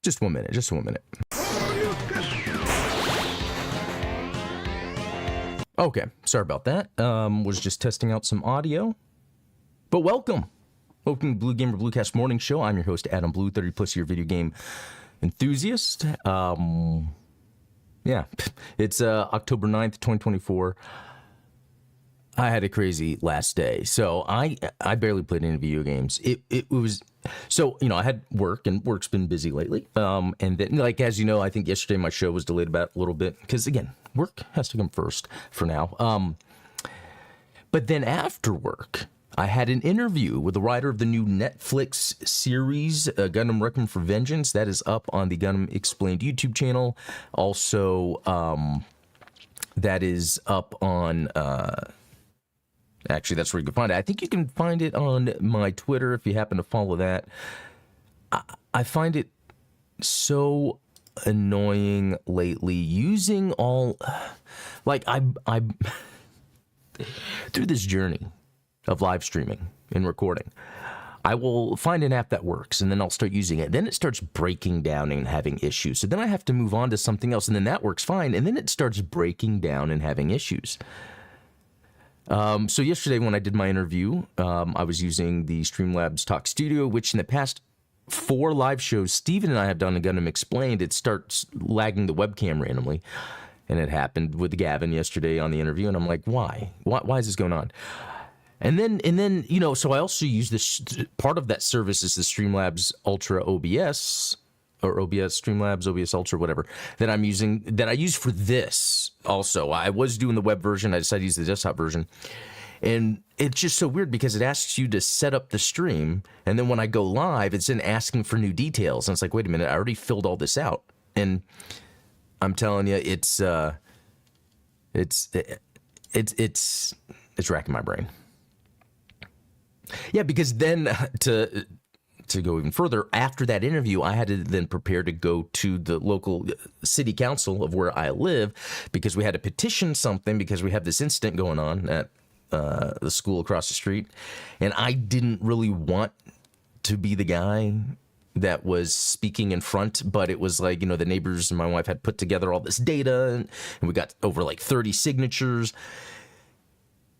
Just 1 minute, just 1 minute. Okay, sorry about that. Was just testing out some audio. But welcome. Welcome to Blue Gamer Bluecast Morning Show. I'm your host, Adam Blue, 30 plus year video game enthusiast. Yeah, it's October 9th, 2024. I had a crazy last day. So I barely played any video games. It was, so, you know, I had work, and work's been busy lately. And then, like, as you know, I think yesterday my show was delayed about a little bit because, again, work has to come first for now. But then after work, I had an interview with the writer of the new Netflix series, Gundam Requiem for Vengeance. That is up on the Gundam Explained YouTube channel. Also, that is up on, actually, that's where you can find it. I think you can find it on my Twitter if you happen to follow that. I find it so annoying lately using all, like, I through this journey of live streaming and recording, I will find an app that works, and then I'll start using it. Then it starts breaking down and having issues. So then I have to move on to something else, and then that works fine, and then it starts breaking down and having issues. So yesterday when I did my interview, I was using the Streamlabs Talk Studio, which in the past 4 live shows Steven and I have done in Gundam Explained, it starts lagging the webcam randomly. And it happened with Gavin yesterday on the interview, and I'm like, why? Why is this going on? And then, you know, so I also use this, part of that service is the Streamlabs Ultra OBS, or OBS, Streamlabs, OBS Ultra, whatever, that I'm using, that I use for this also. I was doing the web version, I decided to use the desktop version. And it's just so weird because it asks you to set up the stream, and then when I go live, it's then asking for new details. And it's like, wait a minute, I already filled all this out. And I'm telling you, it's racking my brain. Yeah, because then to go even further, after that interview, I had to then prepare to go to the local city council of where I live because we had to petition something because we have this incident going on at the school across the street. And I didn't really want to be the guy that was speaking in front, but it was like, you know, the neighbors and my wife had put together all this data, and we got over like 30 signatures.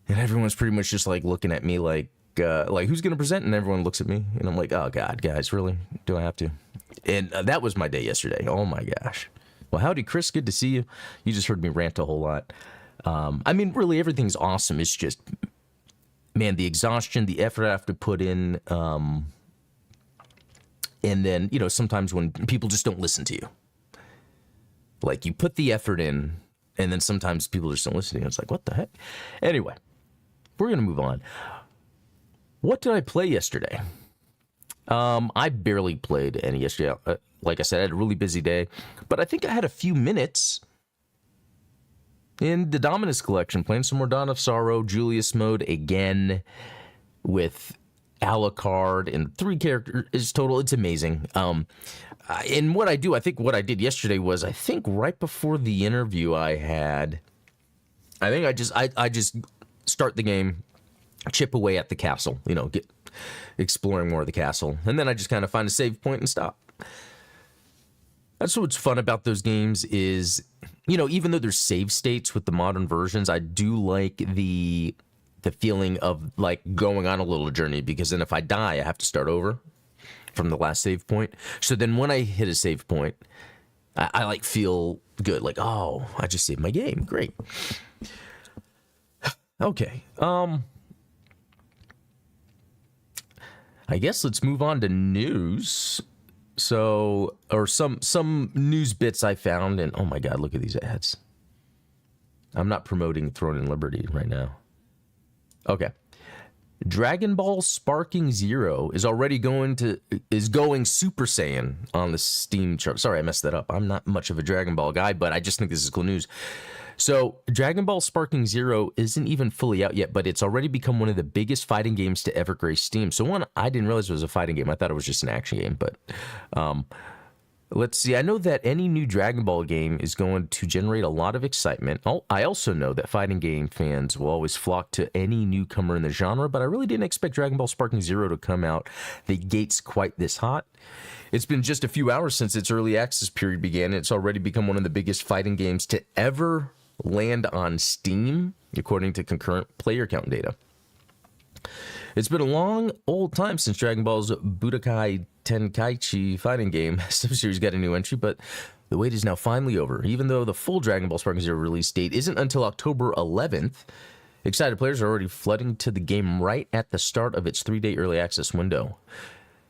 And everyone's pretty much just like looking at me like who's going to present? And everyone looks at me, and I'm like, oh God, guys, really? Do I have to? And that was my day yesterday. Oh my gosh. Well, howdy, Chris. Good to see you. You just heard me rant a whole lot. I mean, really, everything's awesome. It's just, man, the exhaustion, the effort I have to put in. And then, you know, sometimes when people just don't listen to you, like you put the effort in, and then sometimes people just don't listen to you. It's like, what the heck? Anyway, we're going to move on. What did I play yesterday? I barely played any yesterday. Like I said, I had a really busy day, but I think I had a few minutes in the Dominus collection, playing some more Dawn of Sorrow, Julius mode again with Alucard and 3 characters total. It's amazing. And what I do, I think what I did yesterday was, I think right before the interview I had, I think I just start the game, chip away at the castle, you know, get exploring more of the castle, and then I just kind of find a save point and stop. That's what's fun about those games is, you know, even though there's save states with the modern versions, I do like the feeling of like going on a little journey, because then if I die, I have to start over from the last save point. So then when I hit a save point, I like feel good, like, oh, I just saved my game. Great. Okay. I guess let's move on to news. So, or some news bits I found, and oh my God, look at these ads. I'm not promoting Throne and Liberty right now. Okay. Dragon Ball Sparking Zero is already going Super Saiyan on the Steam chart. Sorry, I messed that up. I'm not much of a Dragon Ball guy, but I just think this is cool news. So, Dragon Ball Sparking Zero isn't even fully out yet, but it's already become one of the biggest fighting games to ever grace Steam. So one, I didn't realize it was a fighting game. I thought it was just an action game, but Let's see. I know that any new Dragon Ball game is going to generate a lot of excitement. I also know that fighting game fans will always flock to any newcomer in the genre, but I really didn't expect Dragon Ball Sparking Zero to come out the gates quite this hot. It's been just a few hours since its early access period began, and it's already become one of the biggest fighting games to ever land on Steam, according to concurrent player count data. It's been a long, old time since Dragon Ball's Budokai Tenkaichi fighting game sub-series got a new entry, but the wait is now finally over. Even though the full Dragon Ball Sparking Zero release date isn't until October 11th, excited players are already flooding to the game right at the start of its 3-day early access window.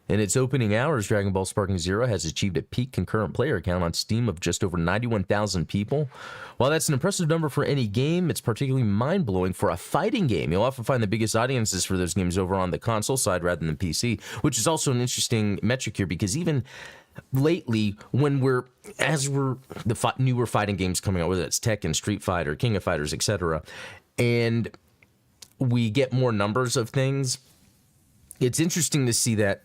In its opening hours, Dragon Ball Sparking Zero has achieved a peak concurrent player count on Steam of just over 91,000 people. While that's an impressive number for any game, it's particularly mind-blowing for a fighting game. You'll often find the biggest audiences for those games over on the console side rather than PC, which is also an interesting metric here because even lately, when newer fighting games coming out, whether it's Tekken, Street Fighter, King of Fighters, etc., and we get more numbers of things, it's interesting to see that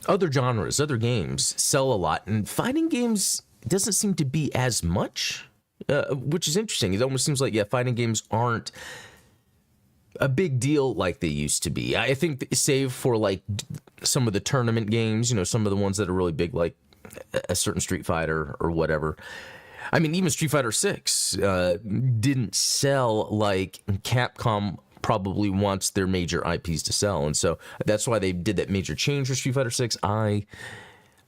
other genres, other games sell a lot, and fighting games doesn't seem to be as much, which is interesting. It almost seems like, fighting games aren't a big deal like they used to be. I think save for like some of the tournament games, some of the ones that are really big, like a certain Street Fighter or whatever. I mean, even Street Fighter 6 didn't sell like Capcom probably wants their major IPs to sell, and so that's why they did that major change for Street Fighter 6. I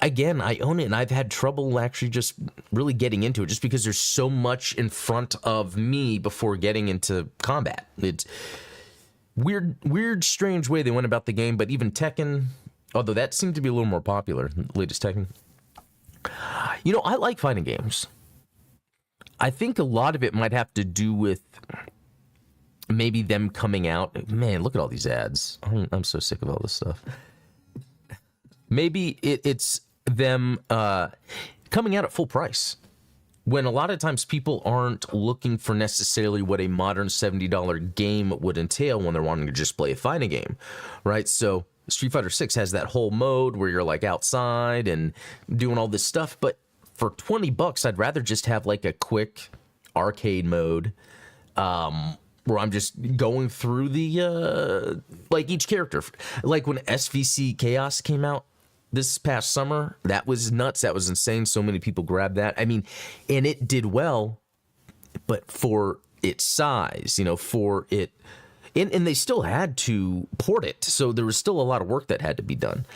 own it, and I've had trouble actually just really getting into it, just because there's so much in front of me before getting into combat. It's weird, strange way they went about the game. But even Tekken, although that seemed to be a little more popular, the latest Tekken. I like fighting games. I think a lot of it might have to do with maybe them coming out. Man, look at all these ads. I'm so sick of all this stuff. Maybe it's them coming out at full price, when a lot of times people aren't looking for necessarily what a modern $70 game would entail when they're wanting to just play a fighting game, right? So Street Fighter 6 has that whole mode where you're like outside and doing all this stuff, but for $20, I'd rather just have like a quick arcade mode, where I'm just going through the, like each character. Like when SVC Chaos came out this past summer, that was nuts. That was insane. So many people grabbed that. I mean, and it did well, but for its size, for it, and they still had to port it. So there was still a lot of work that had to be done.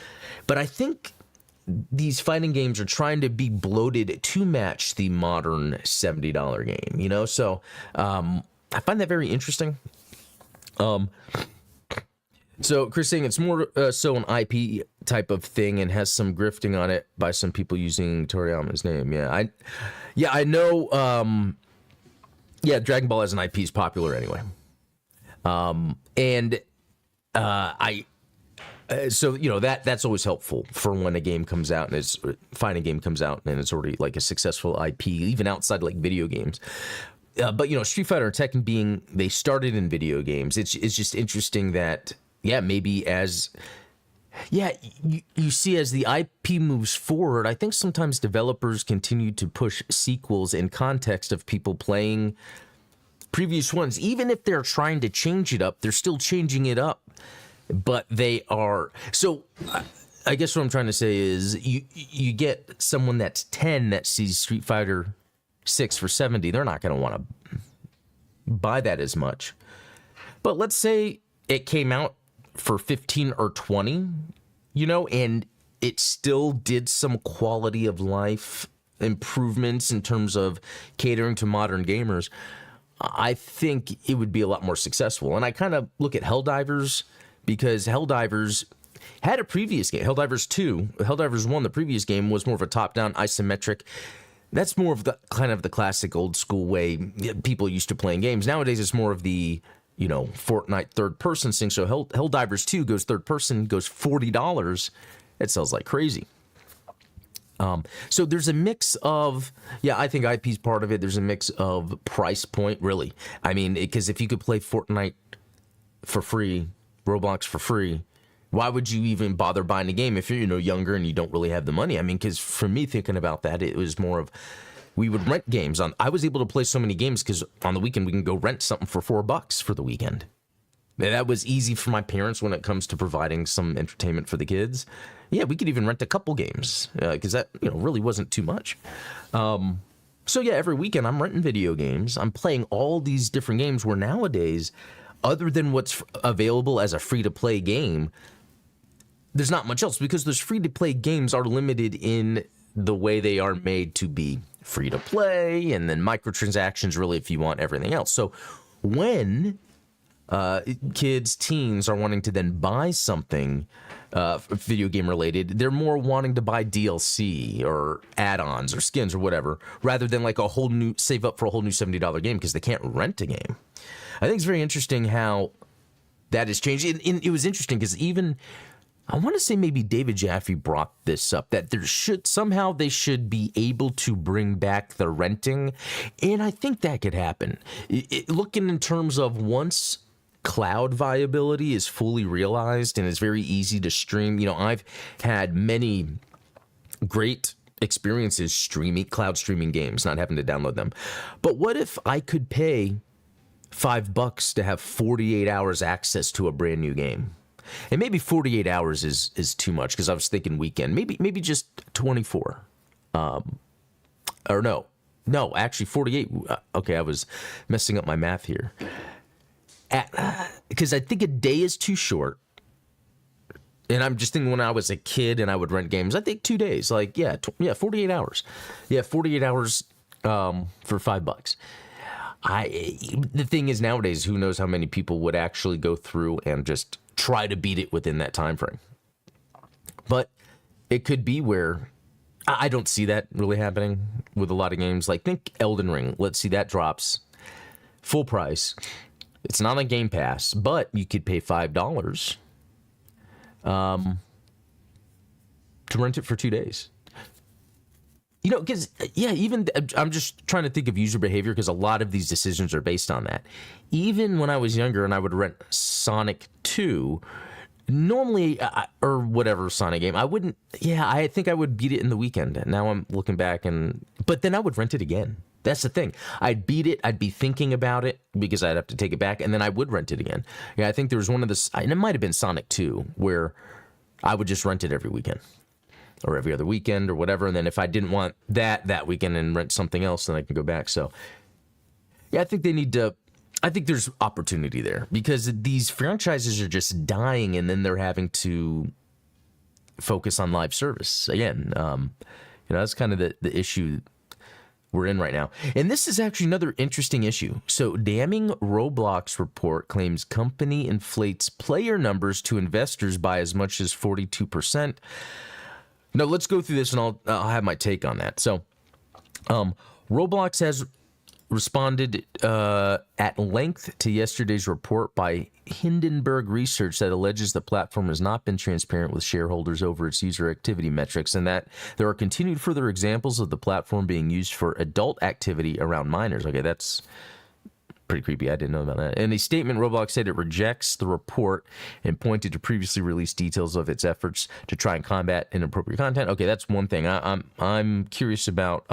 But I think these fighting games are trying to be bloated to match the modern $70 game, So, I find that very interesting. So Chris saying it's more so an IP type of thing and has some grifting on it by some people using Toriyama's name. I know. Dragon Ball as an IP is popular anyway. So that's always helpful for when a game comes out and it's fighting game comes out and it's already like a successful IP, even outside like video games. But Street Fighter and Tekken they started in video games. It's just interesting that maybe as you see as the IP moves forward, I think sometimes developers continue to push sequels in context of people playing previous ones. Even if they're trying to change it up, they're still changing it up. But they are so. I guess what I'm trying to say is you get someone that's 10 that sees Street Fighter 6 for 70, they're not going to want to buy that as much. But let's say it came out for 15 or 20, and it still did some quality of life improvements in terms of catering to modern gamers. I think it would be a lot more successful. And I kind of look at Helldivers, because Helldivers had a previous game, Helldivers 2. Helldivers 1, the previous game, was more of a top-down isometric. That's more of the kind of the classic old school way people used to playing games. Nowadays, it's more of the, Fortnite third-person thing. So Helldivers 2 goes third-person, goes $40. It sells like crazy. So there's a mix of, I think IP's part of it. There's a mix of price point, really. I mean, because if you could play Fortnite for free, Roblox for free, Why would you even bother buying a game if you're, younger and you don't really have the money? I mean, because for me, thinking about that, it was more of, we would rent games. I was able to play so many games because on the weekend we can go rent something for $4 for the weekend. That was easy for my parents when it comes to providing some entertainment for the kids. Yeah, we could even rent a couple games because that really wasn't too much. So yeah, every weekend I'm renting video games. I'm playing all these different games where nowadays, other than what's available as a free-to-play game, there's not much else because those free-to-play games are limited in the way they are made to be free-to-play, and then microtransactions really if you want everything else. So when kids, teens are wanting to then buy something video game related, they're more wanting to buy DLC or add-ons or skins or whatever, rather than like save up for a whole new $70 game because they can't rent a game. I think it's very interesting how that has changed. It was interesting because even, I want to say maybe David Jaffe brought this up, that they should be able to bring back the renting. And I think that could happen. Looking in terms of once cloud viability is fully realized and it's very easy to stream. I've had many great experiences cloud streaming games, not having to download them. But what if I could pay $5 to have 48 hours access to a brand new game? And maybe 48 hours is too much because I was thinking weekend. Maybe just 24. Or no, actually 48. Okay, I was messing up my math here. Because I think a day is too short. And I'm just thinking when I was a kid and I would rent games, I think 2 days. 48 hours. Yeah, 48 hours for $5. The thing is nowadays, who knows how many people would actually go through and just try to beat it within that time frame. But it could be where I don't see that really happening with a lot of games. Like think Elden Ring. Let's see, that drops full price. It's not on Game Pass, but you could pay $5 to rent it for 2 days. Because, even I'm just trying to think of user behavior because a lot of these decisions are based on that. Even when I was younger and I would rent Sonic 2, normally, or whatever Sonic game, I think I would beat it in the weekend. Now I'm looking back but then I would rent it again. That's the thing. I'd beat it. I'd be thinking about it because I'd have to take it back, and then I would rent it again. Yeah, I think there was one of the, and it might have been Sonic 2, where I would just rent it every weekend or every other weekend or whatever. And then if I didn't want that weekend and rent something else, then I can go back. So, yeah, I think I think there's opportunity there because these franchises are just dying, and then they're having to focus on live service again. That's kind of the issue we're in right now. And this is actually another interesting issue. So damning Roblox report claims company inflates player numbers to investors by as much as 42%. Now let's go through this and I'll have my take on that. So Roblox has responded at length to yesterday's report by Hindenburg Research that alleges the platform has not been transparent with shareholders over its user activity metrics, and that there are continued further examples of the platform being used for adult activity around minors. Okay, that's pretty creepy. I didn't know about that. In a statement, Roblox said it rejects the report and pointed to previously released details of its efforts to try and combat inappropriate content. Okay, that's one thing. I'm curious about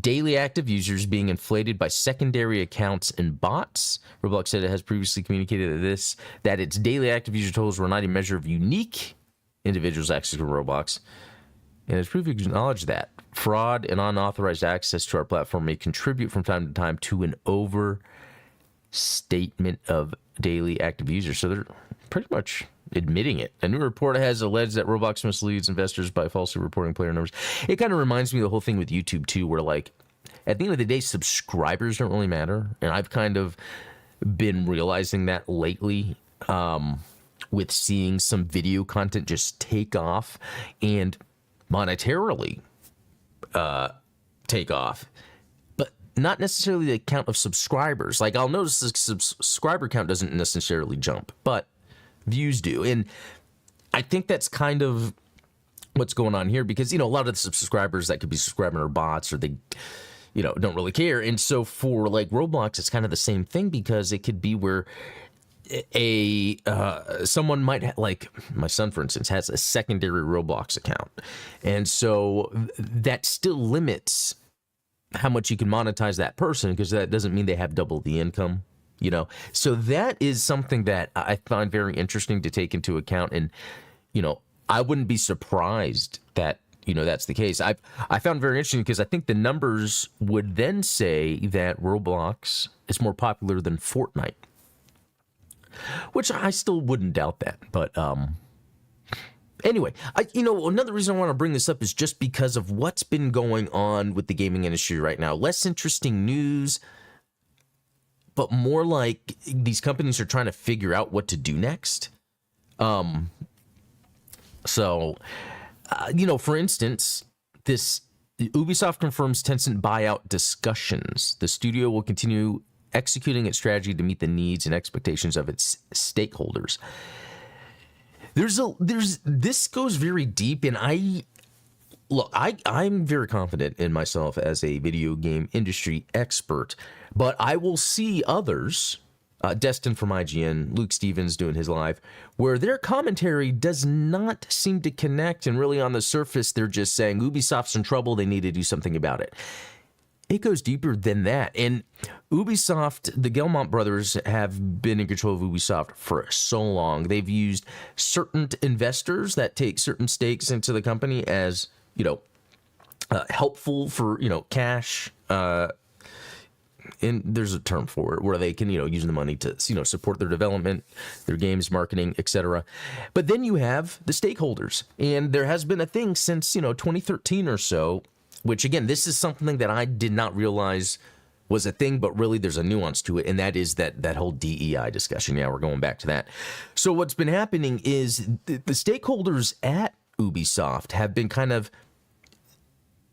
daily active users being inflated by secondary accounts and bots. Roblox said it has previously communicated that its daily active user totals were not a measure of unique individuals accessing Roblox, and has previously acknowledged that fraud and unauthorized access to our platform may contribute from time to time to an overstatement of daily active users. So they're pretty much admitting it. A new report has alleged that Roblox misleads investors by falsely reporting player numbers. It kind of reminds me of the whole thing with YouTube too, where like at the end of the day, subscribers don't really matter. And I've kind of been realizing that lately with seeing some video content just take off and monetarily take off, but not necessarily the count of subscribers. Like I'll notice the subscriber count doesn't necessarily jump, but views do. And I think that's kind of what's going on here because, a lot of the subscribers that could be subscribing are bots or they, don't really care. And so for like Roblox, it's kind of the same thing because it could be where someone might like my son, for instance, has a secondary Roblox account, and so that still limits how much you can monetize that person, because that doesn't mean they have double the income, so that is something that I find very interesting to take into account. And I wouldn't be surprised that that's the case. I found very interesting, because I think the numbers would then say that Roblox is more popular than Fortnite, which I still wouldn't doubt that. But anyway, another reason I want to bring this up is just because of what's been going on with the gaming industry right now. Less interesting news, but more like these companies are trying to figure out what to do next. For instance, this Ubisoft confirms Tencent buyout discussions. The studio will continue executing its strategy to meet the needs and expectations of its stakeholders. This goes very deep, and I'm very confident in myself as a video game industry expert, but I will see others, Destin from IGN, Luke Stevens doing his live, where their commentary does not seem to connect, and really on the surface they're just saying Ubisoft's in trouble, they need to do something about it. It goes deeper than that. And Ubisoft, the Guillemot brothers, have been in control of Ubisoft for so long. They've used certain investors that take certain stakes into the company as, helpful for, cash. And there's a term for it where they can, use the money to, support their development, their games, marketing, etc. But then you have the stakeholders. And there has been a thing since, 2013 or so, which, again, this is something that I did not realize was a thing, but really there's a nuance to it, and that is that whole DEI discussion. Yeah, we're going back to that. So what's been happening is the stakeholders at Ubisoft have been kind of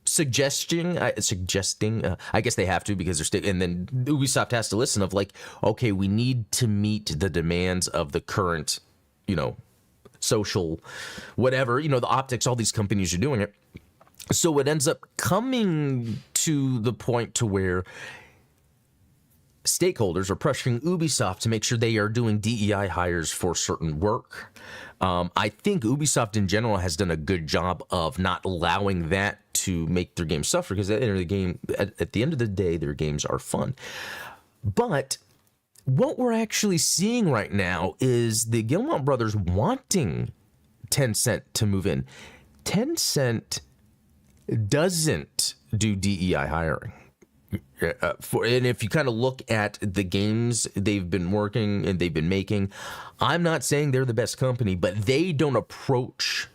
suggesting, I guess they have to, because they're and then Ubisoft has to listen of like, okay, we need to meet the demands of the current, social, whatever, the optics, all these companies are doing it. So it ends up coming to the point to where stakeholders are pressuring Ubisoft to make sure they are doing DEI hires for certain work. I think Ubisoft in general has done a good job of not allowing that to make their games suffer, because at the end of the day, their games are fun. But what we're actually seeing right now is the Guillemot brothers wanting Tencent to move in. Tencent doesn't do DEI hiring. And if you kind of look at the games they've been working and they've been making, I'm not saying they're the best company, but they don't approach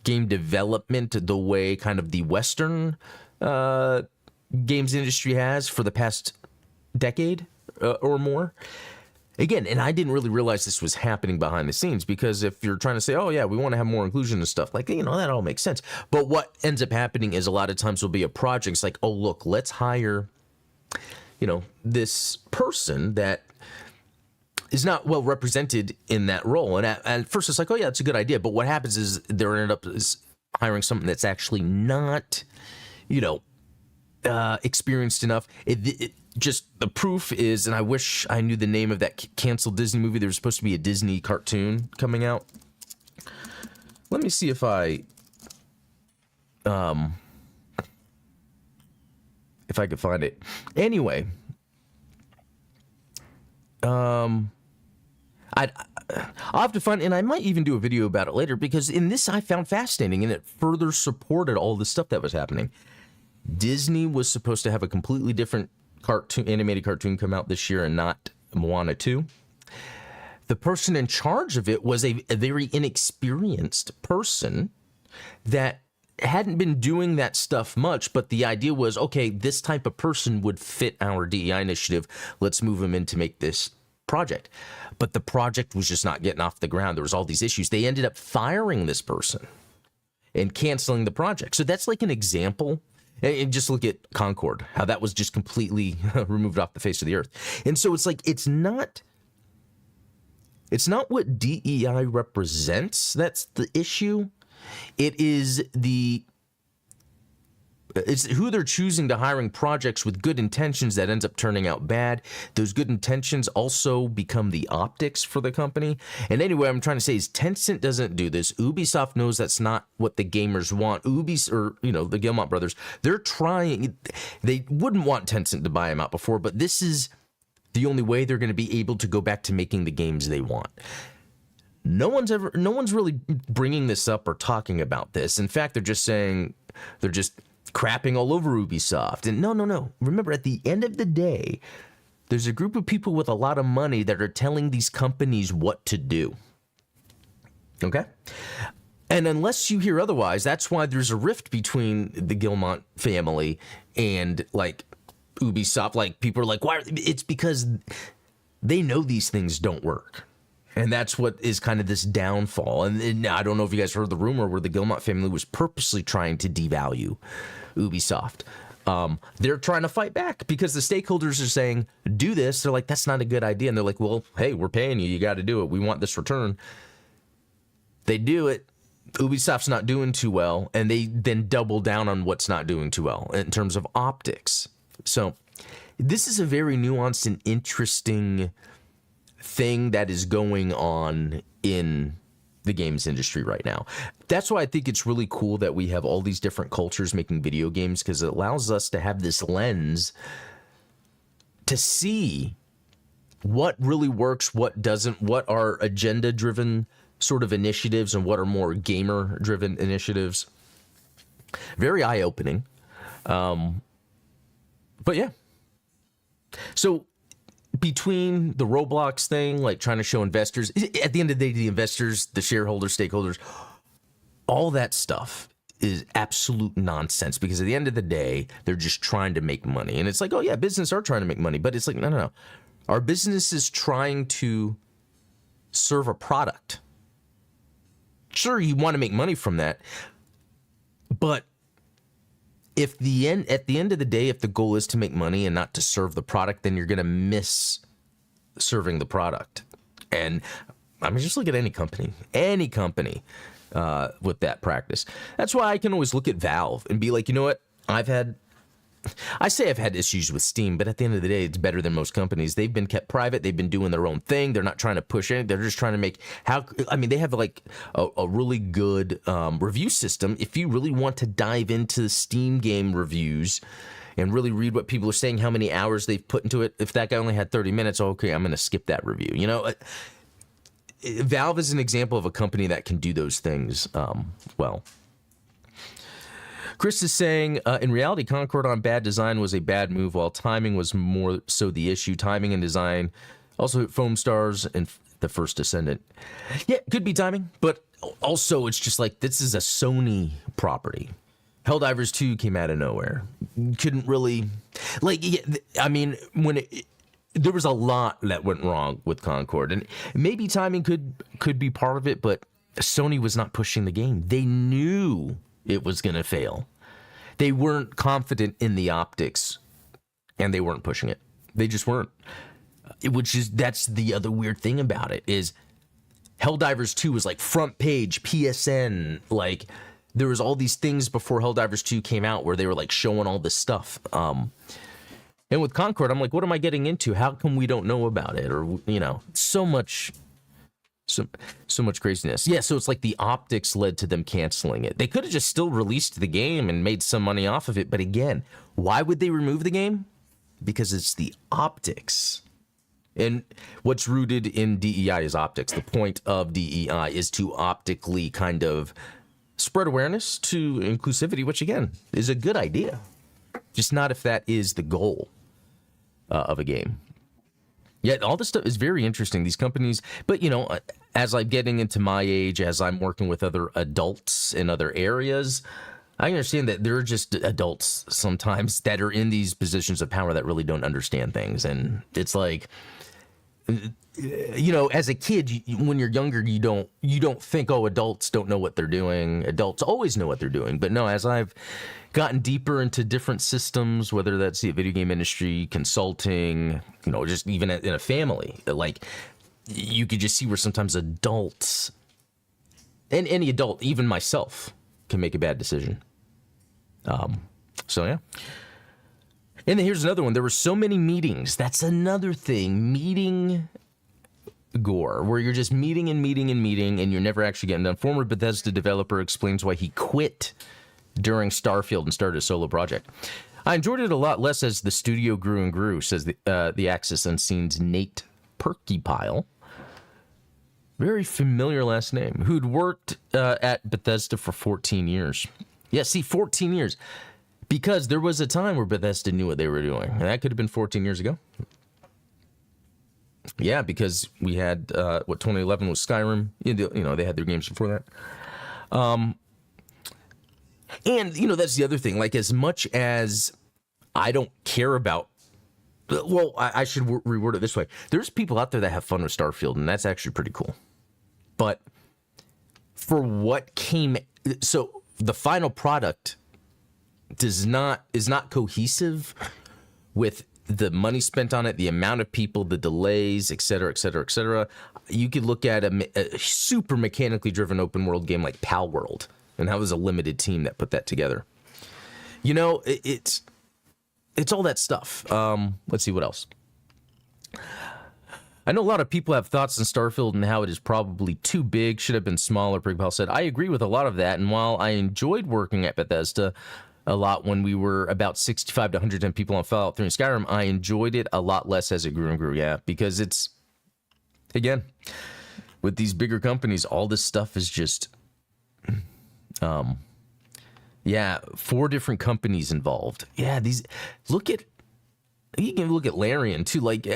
game development the way kind of the Western games industry has for the past decade or more. Again, and I didn't really realize this was happening behind the scenes, because if you're trying to say, oh, yeah, we want to have more inclusion and stuff, like, that all makes sense. But what ends up happening is a lot of times will be a project. It's like, oh, look, let's hire, this person that is not well represented in that role. And at first it's like, oh, yeah, it's a good idea. But what happens is they're ended up hiring something that's actually not, experienced enough. Just the proof is, and I wish I knew the name of that canceled Disney movie. There was supposed to be a Disney cartoon coming out. Let me see if I could find it. Anyway, I'll have to find, and I might even do a video about it later, because in this I found fascinating, and it further supported all the stuff that was happening. Disney was supposed to have a completely different animated cartoon come out this year, and not Moana 2. The person in charge of it was a very inexperienced person that hadn't been doing that stuff much, but the idea was, okay, this type of person would fit our DEI initiative. Let's move him in to make this project. But the project was just not getting off the ground. There was all these issues. They ended up firing this person and canceling the project. So that's like an example. And just look at Concord, how that was just completely removed off the face of the earth. And so it's like, it's not what DEI represents that's the issue. It is It's who they're choosing to hiring projects with good intentions that ends up turning out bad. Those good intentions also become the optics for the company. And anyway, I'm trying to say is Tencent doesn't do this. Ubisoft knows that's not what the gamers want. The Guillemot brothers, they're trying. They wouldn't want Tencent to buy them out before, but this is the only way they're going to be able to go back to making the games they want. No one's really bringing this up or talking about this. In fact, they're just crapping all over Ubisoft. And no. Remember, at the end of the day, there's a group of people with a lot of money that are telling these companies what to do. Okay? And unless you hear otherwise, that's why there's a rift between the Guillemot family and, like, Ubisoft. Like, people are like, why? It's because they know these things don't work. And that's what is kind of this downfall. And I don't know if you guys heard the rumor where the Guillemot family was purposely trying to devalue Ubisoft. They're trying to fight back because the stakeholders are saying, do this. They're like, that's not a good idea. And they're like, well, hey, we're paying you. You got to do it. We want this return. They do it. Ubisoft's not doing too well. And they then double down on what's not doing too well in terms of optics. So this is a very nuanced and interesting thing that is going on in the games industry right now. That's why I think it's really cool that we have all these different cultures making video games, because it allows us to have this lens to see what really works, what doesn't, what are agenda-driven sort of initiatives and what are more gamer-driven initiatives. Very eye-opening. But yeah. So between the Roblox thing, like trying to show investors, at the end of the day, the investors, the shareholders, stakeholders, all that stuff is absolute nonsense, because at the end of the day, they're just trying to make money. And it's like, oh yeah, business are trying to make money, but it's like, no. Our business is trying to serve a product. Sure, you want to make money from that, but at the end of the day, if the goal is to make money and not to serve the product, then you're going to miss serving the product. And I mean, just look at any company with that practice. That's why I can always look at Valve and be like, you know what? I've had issues with Steam, but at the end of the day, it's better than most companies. They've been kept private. They've been doing their own thing. They're not trying to push it. They're just trying to they have like a really good review system. If you really want to dive into Steam game reviews and really read what people are saying, how many hours they've put into it, if that guy only had 30 minutes, okay, I'm going to skip that review. You know, Valve is an example of a company that can do those things well. Chris is saying, in reality, Concord on bad design was a bad move, while timing was more so the issue. Timing and design also hit Foam Stars and the first Descendant. Yeah, could be timing, but also it's just like, this is a Sony property. Helldivers 2 came out of nowhere. Couldn't really, there was a lot that went wrong with Concord, and maybe timing could be part of it, but Sony was not pushing the game. They knew it was going to fail. They weren't confident in the optics, and they weren't pushing it. They just weren't. That's the other weird thing about it, is Helldivers 2 was like front page, PSN, like there was all these things before Helldivers 2 came out where they were like showing all this stuff. And with Concord, I'm like, what am I getting into? How come we don't know about it? Or, so much craziness. Yeah, so it's like the optics led to them canceling it. They could have just still released the game and made some money off of it. But again, why would they remove the game? Because it's the optics. And what's rooted in DEI is optics. The point of DEI is to optically kind of spread awareness to inclusivity, which again is a good idea. Just not if that is the goal of a game. Yet all this stuff is very interesting. These companies, but as I'm getting into my age, as I'm working with other adults in other areas, I understand that there are just adults sometimes that are in these positions of power that really don't understand things. And it's like, as a kid, when you're younger, you don't think, oh, adults don't know what they're doing. Adults always know what they're doing. But no, as I've gotten deeper into different systems, whether that's the video game industry, consulting, just even in a family, like you could just see where sometimes adults, and any adult, even myself, can make a bad decision. So, yeah. And then here's another one. There were so many meetings. That's another thing. Meeting gore, where you're just meeting, and you're never actually getting done. Former Bethesda developer explains why he quit during Starfield and started a solo project. I enjoyed it a lot less as the studio grew and grew, says the Axis Unseen's Nate Perkypile. Very familiar last name. Who'd worked at Bethesda for 14 years. Yeah, see, 14 years. Because there was a time where Bethesda knew what they were doing. And that could have been 14 years ago. Yeah, because we had, 2011 was Skyrim. You know, they had their games before that. And, you know, that's the other thing. Like, as much as I don't care about, well, I should reword it this way. There's people out there that have fun with Starfield, and that's actually pretty cool. But for what came, so the final product is not cohesive with the money spent on it, the amount of people, the delays, et cetera, et cetera, et cetera. You could look at a super mechanically driven open world game like Pal World, and that was a limited team that put that together. You know, it's all that stuff. Let's see what else. I know a lot of people have thoughts on Starfield and how it is probably too big, should have been smaller, Prigpal said. I agree with a lot of that, and while I enjoyed working at Bethesda a lot when we were about 65 to 110 people on Fallout 3 and Skyrim, I enjoyed it a lot less as it grew and grew, yeah, because it's, again, with these bigger companies, all this stuff is just, 4 different companies involved. Yeah, you can look at Larian, too, like,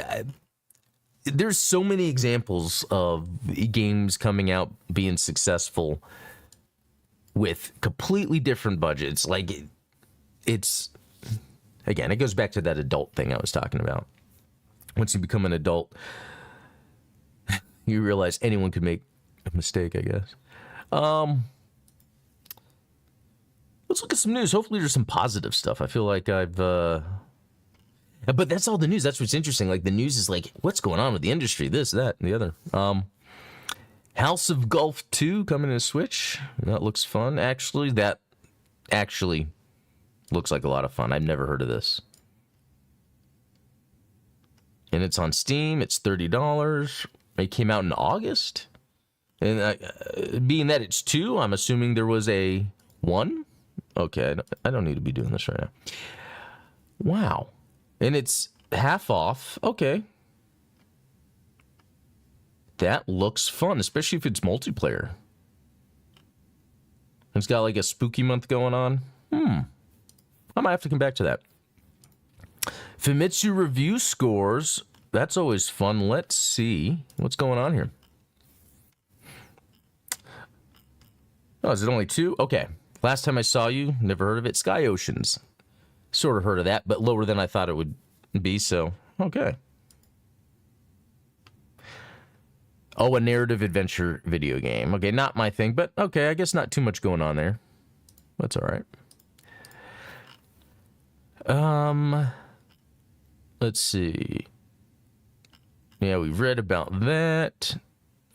there's so many examples of games coming out being successful with completely different budgets. Like, it's, again, it goes back to that adult thing I was talking about. Once you become an adult, you realize anyone could make a mistake, I guess. Let's look at some news. Hopefully there's some positive stuff. I feel like but that's all the news. That's what's interesting. Like, the news is like, what's going on with the industry? This, that, and the other. House of Golf 2 coming to Switch. That looks fun. That actually looks like a lot of fun. I've never heard of this. And it's on Steam. It's $30. It came out in August. And being that it's 2, I'm assuming there was a 1. Okay, I don't need to be doing this right now. Wow. And it's half off. Okay. That looks fun, especially if it's multiplayer. It's got like a spooky month going on. I might have to come back to that. Famitsu review scores. That's always fun. Let's see what's going on here. Oh, is it only 2? Okay. Last time I saw you, never heard of it. Sky Oceans. Sort of heard of that, but lower than I thought it would be, so, okay. Oh, a narrative adventure video game. Okay, not my thing, but okay, I guess not too much going on there. That's all right. Let's see. Yeah, we've read about that.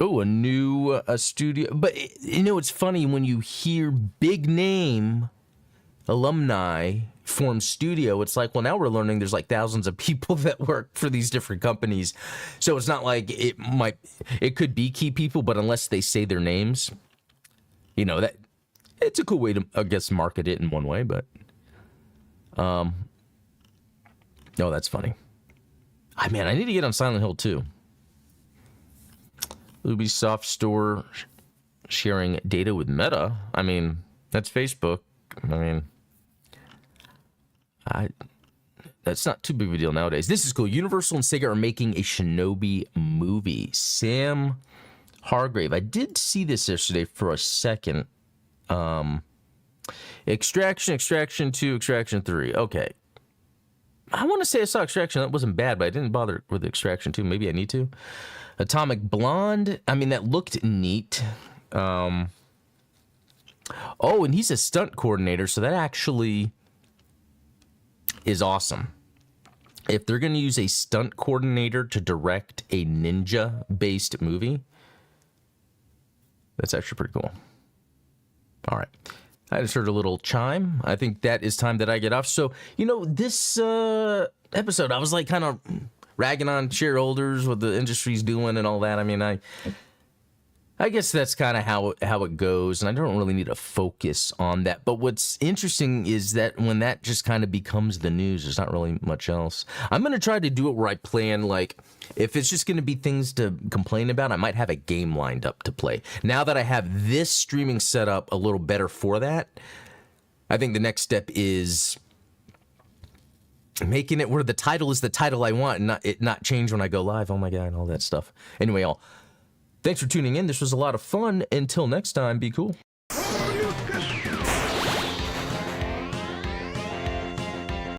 Oh, a studio. But, you know, it's funny when you hear big name alumni form studio, it's like, well, now we're learning there's like thousands of people that work for these different companies. So it's not like it could be key people, but unless they say their names, you know, that it's a cool way to, I guess, market it in one way, but no, that's funny. I need to get on Silent Hill 2. Ubisoft store sharing data with Meta. I mean, that's Facebook. That's not too big of a deal nowadays. This is cool. Universal and Sega are making a Shinobi movie. Sam Hargrave. I did see this yesterday for a second. Extraction 2, Extraction 3. Okay. I want to say I saw Extraction. That wasn't bad, but I didn't bother with Extraction 2. Maybe I need to. Atomic Blonde. That looked neat. Oh, and he's a stunt coordinator, so that actually is awesome. If they're going to use a stunt coordinator to direct a ninja-based movie, that's actually pretty cool. All right. I just heard a little chime. I think that is time that I get off. So, this episode, I was like kind of ragging on shareholders, what the industry's doing and all that. I mean, I guess that's kind of how it goes, and I don't really need to focus on that. But what's interesting is that when that just kind of becomes the news, there's not really much else. I'm going to try to do it where I plan, like, if it's just going to be things to complain about, I might have a game lined up to play. Now that I have this streaming set up a little better for that, I think the next step is making it where the title is the title I want and not change when I go live. Oh my God, all that stuff. Anyway, thanks for tuning in. This was a lot of fun. Until next time, be cool.